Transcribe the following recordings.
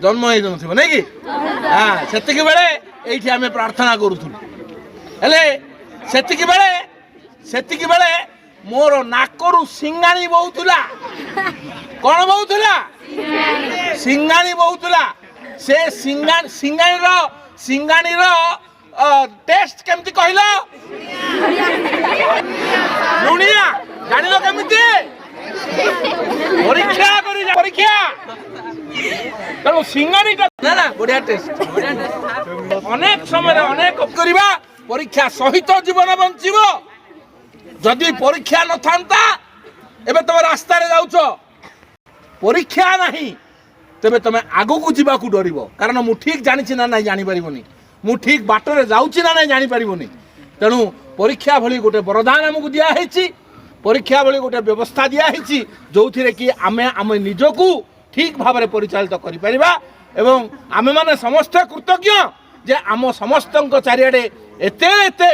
जन्म हो नहीं कि हाँ से बेले ये आम प्रार्थना करूँ से बेले मोर नाकरू सिंगाणी बहुला कौन बहुला सिंगाणी बहुला से सिंगाणी टेस्ट केमती कहल लुणिया जान लो केमती परीक्षा परीक्षा तेणु सिंगाणी ना ना बढ़िया टेस्ट अनेक समय अनेक करवा परीक्षा सहित जीवन बंचीब जदि परीक्षा न था एबे तुम रास्ता रे जाउछ परीक्षा नहीं तेबे तुम आगो को जीवा को डरिबो कारण मु ठीक जानि ना नहीं जानि परिबोनी मु ठीक बाटर जाउछि ना नहीं जानि परिबोनी तेणु परीक्षा भली गोटे वरदान हमकु दिया हेछि परीक्षा भली गोटे व्यवस्था दिया हेछि जोथिरे कि आमे आम निजकू ठीक भाव में परिचालित करि परिबा एवं आमे माने समस्त कृतज्ञ जे आम समस्त चारिआडे एते एते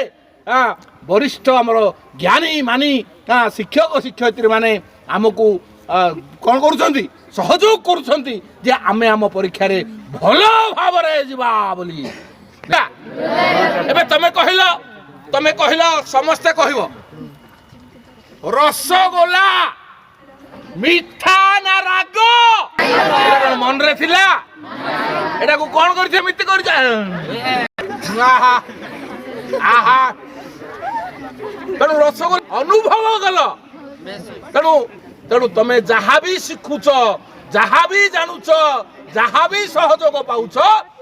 वरिष्ठ आमर ज्ञानी मानी शिक्षक शिक्षयित्री माने आमको कौन करुछंती सहयोग करुछंती जे आमे आम परीक्षा रे भलो भाव रे जीवा बोली एबे तमे कहिलो समस्त कहिबो रसगोला मिठा ना राग मन रे थिला एटा को कौन करछे मित्ते करछे आहा आहा तेणु रसगोला अनुभव गल तेणु तेणु तुम जहाँ भी शिखुच जहाँ भी जानूच जहाँ भी सहयोग पाउछ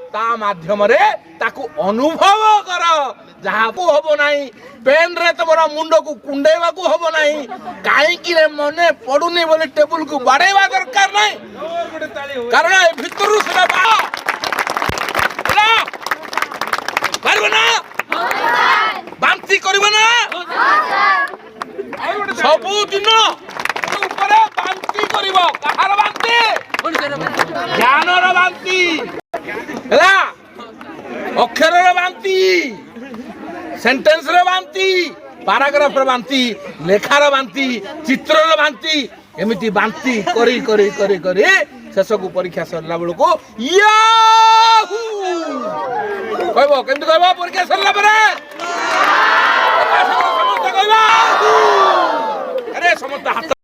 ता माध्यम रे ताकू अनुभव कर जहाँ को हबो नहीं पेन रे तुम मुंड को कुंडेवा को हबो नहीं काई कि रे मने पडुनी बोले टेबल को बाड़ेवा दरकार नहीं कारण ए भितरु सेटा पारबो ना बांती करबो ना सबु दिन ऊपर बांती करबो कहार बांती ज्ञानर बांती हैला अक्षरर बांती सेंटेंस रे बांती पैराग्राफ रे बांती लेखार बांती चित्रर बांती एमिति बांती करी करी करी करी शेष को परीक्षा सरला बेल को याहू कहबो केमति कहबो परीक्षा सरला परे समस्त कहबो अरे समस्त हाथ